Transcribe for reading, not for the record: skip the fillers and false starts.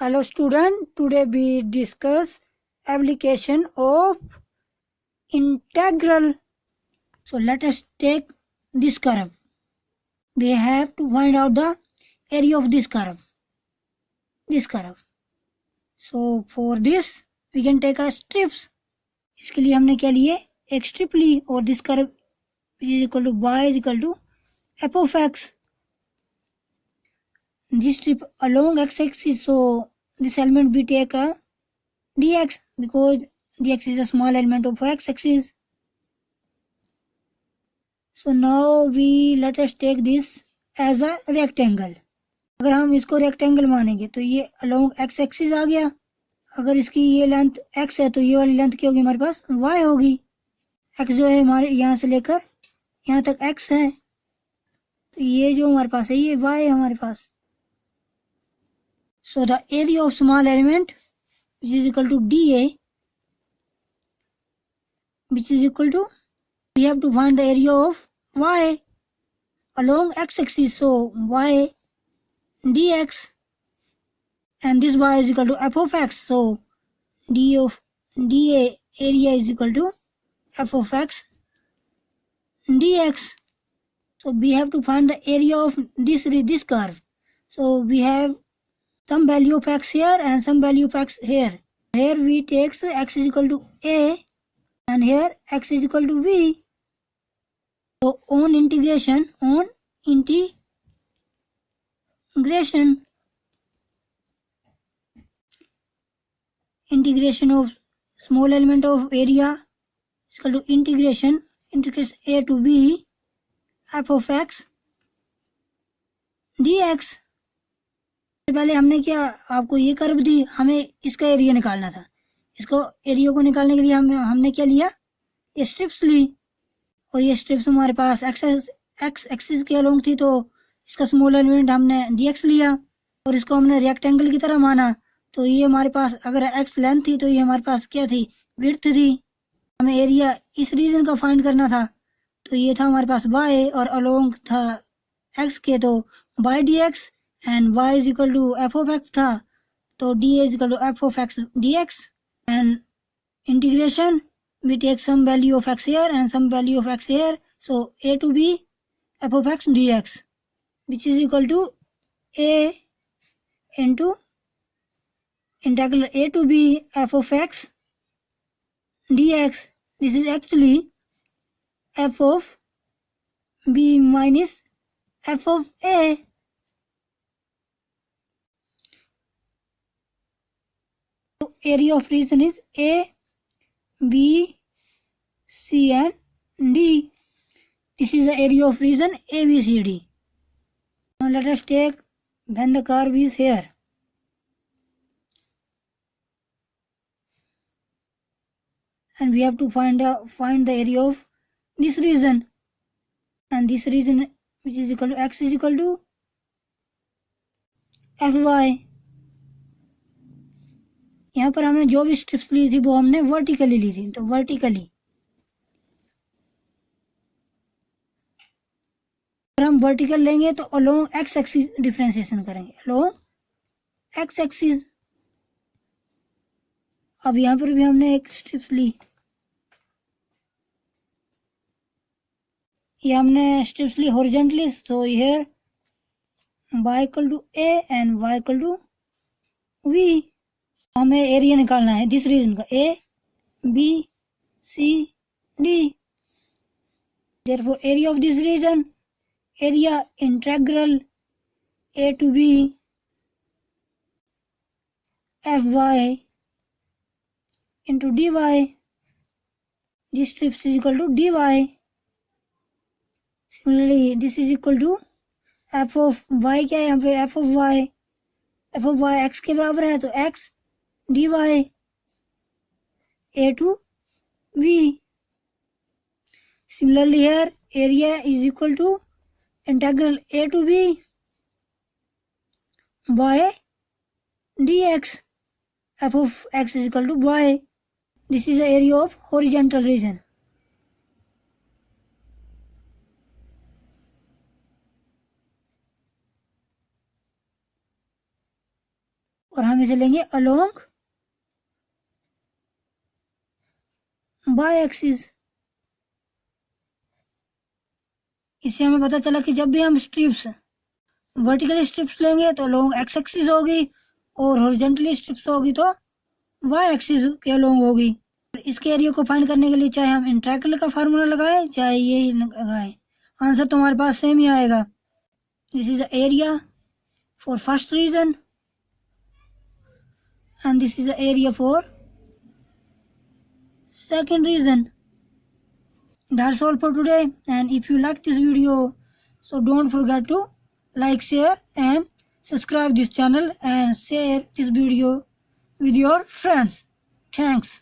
Hello student, today we discuss application of integral. So let us take this curve. We have to find out the area of this curve. So for this we can take a strips. इसके लिए हमने क्या लिए, एक strip ली और this curve is equal to y is equal to f of x. This strip along x-axis, so this element we take a dx because dx is a small element of x-axis. So now we let us take this as a rectangle. अगर हम इसको rectangle मानेंगे तो ये along x axis आ गया. अगर इसकी ये लेंथ x है तो ये वाली लेंथ क्या होगी हमारे पास, y होगी. x जो है हमारे यहाँ से लेकर यहाँ तक x है, तो ये जो हमारे पास है ये y है हमारे पास. So the area of small element which is equal to dA, which is equal to, we have to find the area of y along x-axis, so y dx, and this y is equal to f of x, so d of dA area is equal to f of x dx. So we have to find the area of this curve. So we have some value of x here and some value of x here. Here we take x is equal to a and here x is equal to v. So on integration of small element of area is equal to integration a to b f of x dx. पहले हमने क्या, आपको ये curve दी, हमें इसका area निकालना था. इसको एरिया को निकालने के लिए हमने क्या लिया, ये स्ट्रिप्स ली और ये स्ट्रिप्स हमारे पास एक्स एक्सिस के अलोंग थी, तो इसका स्मॉल एलिमेंट हमने dx लिया और इसको हमने रेक्टेंगल की तरह माना. तो ये हमारे पास अगर x लेंथ थी तो ये हमारे पास क्या थी, विड्थ थी. हमें एरिया इस रीजन का फाइंड करना था, तो ये था हमारे पास y और अलोंग था x के, तो y dx and y is equal to f of x था, तो dA is equal to f of x dx, and integration we take some value of x here and some value of x here, so a to b f of x dx, which is equal to a into integral a to b f of x dx. This is actually f of b minus f of a. So area of region is a, b, c and d. This is the area of region a, b, c, d. Now let us take when the curve is here. And we have to find the area of this region, and this region which is equal to x is equal to fy. यहाँ पर हमने जो भी strips ली थी वो हमने vertically ली थी, तो वर्टिकली अगर हम वर्टिकल लेंगे तो अलोंग एक्स एक्सिस डिफरेंशिएशन करेंगे, अलोंग एक्स एक्सिस. अब यहाँ पर भी हमने एक स्ट्रिप्स ली, ये हमने स्ट्रिप्स ली हॉरिजॉन्टली, तो here y equal to a and y equal to v. हमें एरिया निकालना है दिस रीजन का, a b c d. therefore area of this region, area integral a to b fy into dy. This strip is equal to dy. Similarly this is equal to f of y, क्या है यहाँ पे, f of y x के बराबर है, तो x dy a to v. Similarly here area is equal to integral a to b y dx, f of x is equal to y. This is the area of horizontal region. और हम इसे लेंगे along by Axis. इससे हमें पता चला कि जब भी हम स्ट्रिप्स वर्टिकल स्ट्रिप्स लेंगे तो अलोंग एक्स एक्सिस होगी और हॉरिजॉन्टली स्ट्रिप्स होगी तो वाई एक्सिस के अलोंग होगी। इसके एरिया को फाइंड करने के लिए चाहे हम इंटीग्रल का फार्मूला लगाएं चाहे यही लगाएं, आंसर तो हमारे पास सेम ही आएगा। This is the area for first region and this is the area for second reason. That's all for today, and if you like this video, so don't forget to like, share and subscribe this channel and share this video with your friends. Thanks.